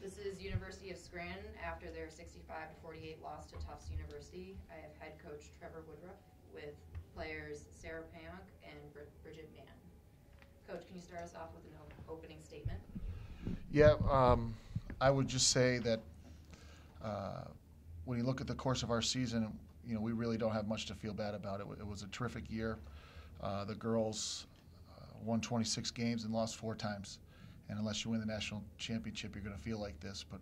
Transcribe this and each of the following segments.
This is University of Scranton after their 65-48 loss to Tufts University. I have head coach Trevor Woodruff with players Sarah Payonk and Bridgette Mann. Coach, can you start us off with an opening statement? Yeah, I would just say that when you look at the course of our season, we really don't have much to feel bad about. It was a terrific year. The girls won 26 games and lost 4 times. And unless you win the national championship, you're going to feel like this. But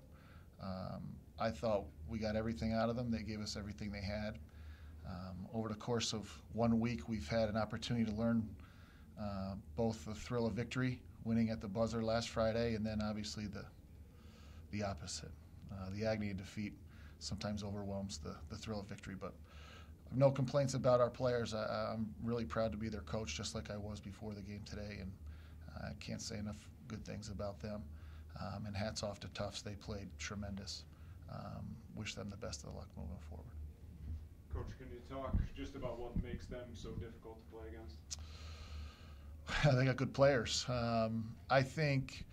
I thought we got everything out of them. They gave us everything they had. Over the course of 1 week, we've had an opportunity to learn both the thrill of victory, winning at the buzzer last Friday, and then obviously the opposite. The agony of defeat sometimes overwhelms the thrill of victory. But I have no complaints about our players. I'm really proud to be their coach, just like I was before the game today. And I can't say enough good things about them. And hats off to Tufts. They played tremendous. Wish them the best of luck moving forward. Coach, can you talk just about what makes them so difficult to play against? They got good players. I think,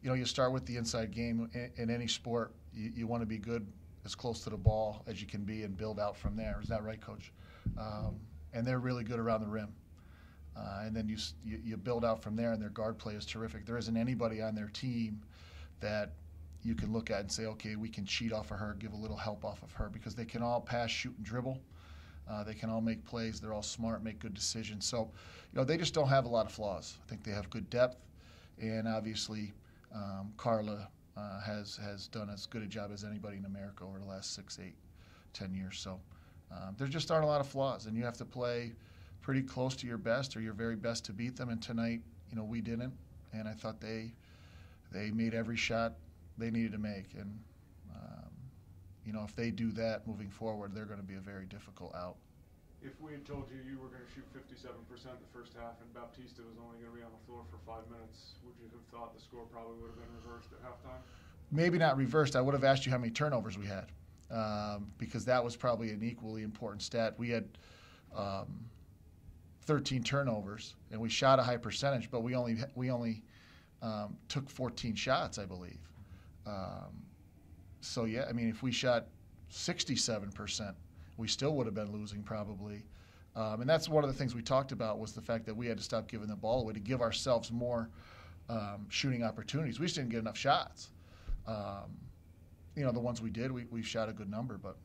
you start with the inside game. In any sport, you want to be good as close to the ball as you can be and build out from there. Is that right, Coach? And they're really good around the rim. And then you build out from there, and their guard play is terrific. There isn't anybody on their team that you can look at and say, okay, we can cheat off of her, give a little help off of her, because they can all pass, shoot, and dribble. They can all make plays. They're all smart, make good decisions. So, they just don't have a lot of flaws. I think they have good depth, and obviously Carla has done as good a job as anybody in America over the last 6, 8, 10 years. So there just aren't a lot of flaws, and you have to play pretty close to your best or your very best to beat them. And tonight, we didn't, and I thought they made every shot they needed to make. And if they do that moving forward, they're going to be a very difficult out. If we had told you were going to shoot 57% the first half and Baptista was only going to be on the floor for 5 minutes, would you have thought the score probably would have been reversed at halftime? Maybe not reversed. I would have asked you how many turnovers we had, because that was probably an equally important stat. We had 13 turnovers, and we shot a high percentage, but we only took 14 shots, I believe. So yeah, if we shot 67%, we still would have been losing probably. And that's one of the things we talked about, was the fact that we had to stop giving the ball away to give ourselves more shooting opportunities. We just didn't get enough shots. The ones we did, we shot a good number, but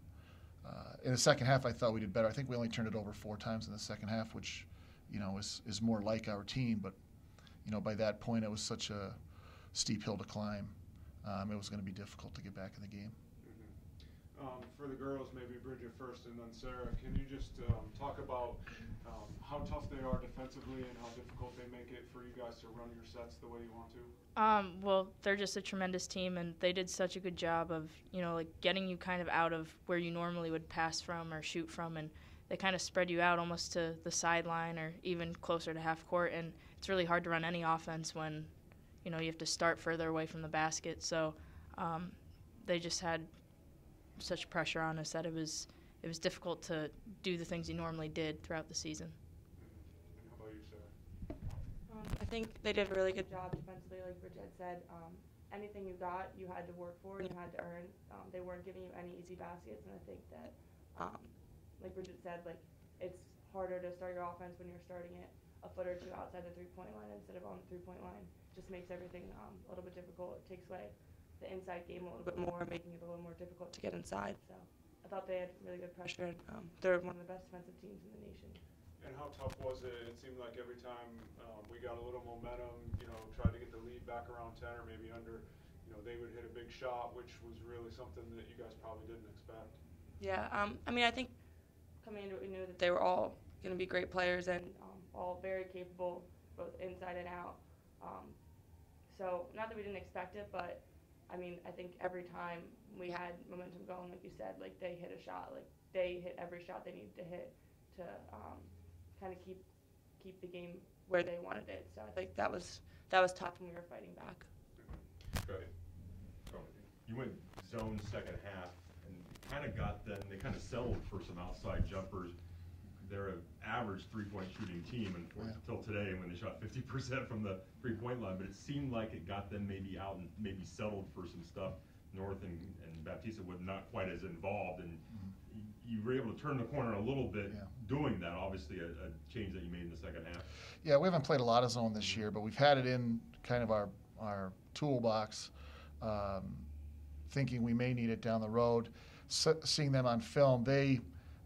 in the second half, I thought we did better. I think we only turned it over 4 times in the second half, which, is more like our team. But, by that point, it was such a steep hill to climb. It was going to be difficult to get back in the game. Mm-hmm. For the girls, maybe Bridgette first and then Sarah, can you just talk about how tough they are defensively and how difficult they make it for you guys to run your sets the way you want to? Well, they're just a tremendous team, and they did such a good job of, getting you kind of out of where you normally would pass from or shoot from, and they kind of spread you out almost to the sideline or even closer to half court, and it's really hard to run any offense when, you have to start further away from the basket. So they just had such pressure on us that it was difficult to do the things you normally did throughout the season. And how about you, Sarah? I think they did a really good job defensively, like Bridgette said. Anything you got, you had to work for and you had to earn. They weren't giving you any easy baskets, and I think that, like Bridgette said, it's harder to start your offense when you're starting it a foot or two outside the three-point line instead of on the three-point line. Just makes everything a little bit difficult. It takes away the inside game a little bit more, making it a little more difficult to get inside. So I thought they had really good pressure, and they're one of the best defensive teams in the nation. And how tough was it? It seemed like every time we got a little momentum, tried to get the lead back around 10 or maybe under, they would hit a big shot, which was really something that you guys probably didn't expect. Yeah, I think coming into it, we knew that they were all going to be great players and all very capable, both inside and out. So not that we didn't expect it, but I think every time we had momentum going, like you said, they hit a shot, they hit every shot they needed to hit to kind of keep the game where they wanted it. So I think that was tough when we were fighting back. Right. You went zone second half and kind of got them. They kind of settled for some outside jumpers. They're an average three-point shooting team until today when they shot 50% from the three-point line, but it seemed like it got them maybe out and maybe settled for some stuff North and Baptista were not quite as involved, and you were able to turn the corner a little bit doing that. Obviously, a change that you made in the second half. Yeah, we haven't played a lot of zone this year, but we've had it in kind of our toolbox, thinking we may need it down the road. Seeing them on film, they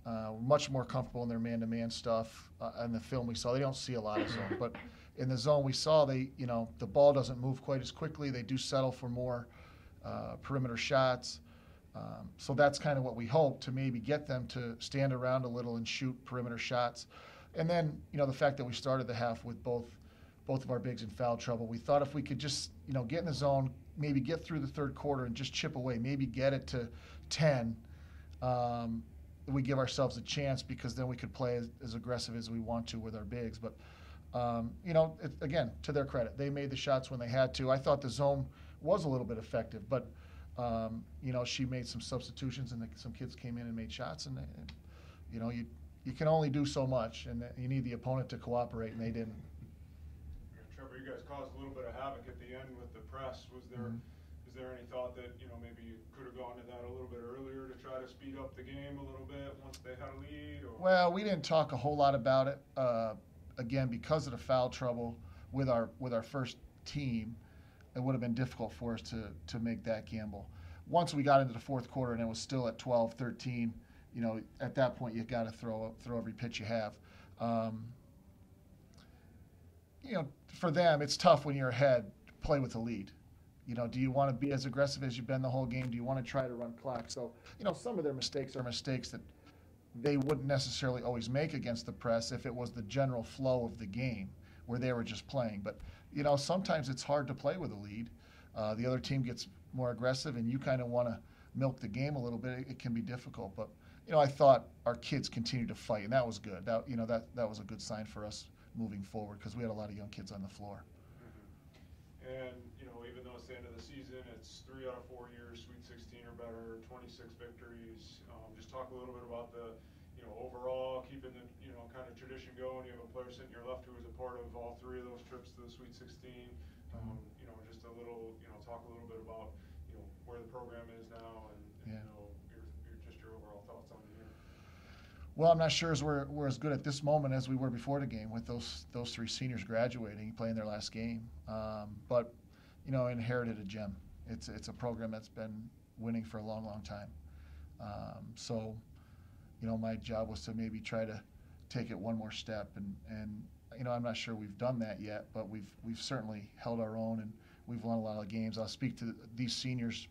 were much more comfortable in their man-to-man stuff. In the film we saw, they don't see a lot of zone, but in the zone we saw, the ball doesn't move quite as quickly. They do settle for more perimeter shots. So that's kind of what we hope, to maybe get them to stand around a little and shoot perimeter shots. And then, the fact that we started the half with both of our bigs in foul trouble, we thought if we could just, get in the zone, maybe get through the third quarter and just chip away, maybe get it to 10, we give ourselves a chance, because then we could play as aggressive as we want to with our bigs. But, again, to their credit, they made the shots when they had to. I thought the zone was a little bit effective, but she made some substitutions, and some kids came in and made shots, and you can only do so much, and you need the opponent to cooperate, and they didn't. Trevor, you guys caused a little bit of havoc at the end with the press. Is there any thought that maybe you could have gone to that a little bit earlier to try to speed up the game a little bit once they had a lead? Or? Well, we didn't talk a whole lot about it. Again, because of the foul trouble with our first team, it would have been difficult for us to make that gamble. Once we got into the fourth quarter and it was still at 12-13, at that point you got to throw every pitch you have. For them, it's tough when you're ahead to play with the lead. Do you want to be as aggressive as you've been the whole game? Do you want to try to run clock? So, some of their mistakes are mistakes that they wouldn't necessarily always make against the press if it was the general flow of the game where they were just playing. But, sometimes it's hard to play with a lead. The other team gets more aggressive, and you kind of want to milk the game a little bit. It can be difficult. But, I thought our kids continued to fight, and that was good. That was a good sign for us moving forward, because we had a lot of young kids on the floor. And, even though it's the end of the season, it's 3 out of 4 years, Sweet 16 or better, 26 victories. Just talk a little bit about the, overall keeping the, kind of tradition going. You have a player sitting to your left who was a part of all 3 of those trips to the Sweet 16. Just a little, talk a little bit about, where the program is now and your overall thoughts on the year. Well, I'm not sure we're as good at this moment as we were before the game, with those 3 seniors graduating, playing their last game. But inherited a gem. It's a program that's been winning for a long, long time. So, my job was to maybe try to take it one more step, and I'm not sure we've done that yet, but we've certainly held our own, and we've won a lot of games. I'll speak to these seniors.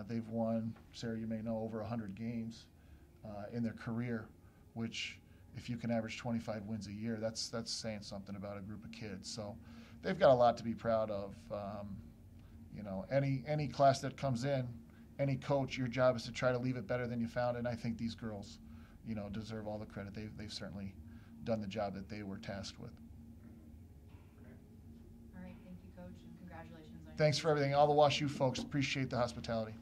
They've won, Sarah, you may know, over 100 games in their career, which, if you can average 25 wins a year, that's saying something about a group of kids. So they've got a lot to be proud of. Any class that comes in, any coach, your job is to try to leave it better than you found, and I think these girls, deserve all the credit. They've certainly done the job that they were tasked with. All right, thank you, Coach, and congratulations on Thanks for everything. All the WashU folks, appreciate the hospitality.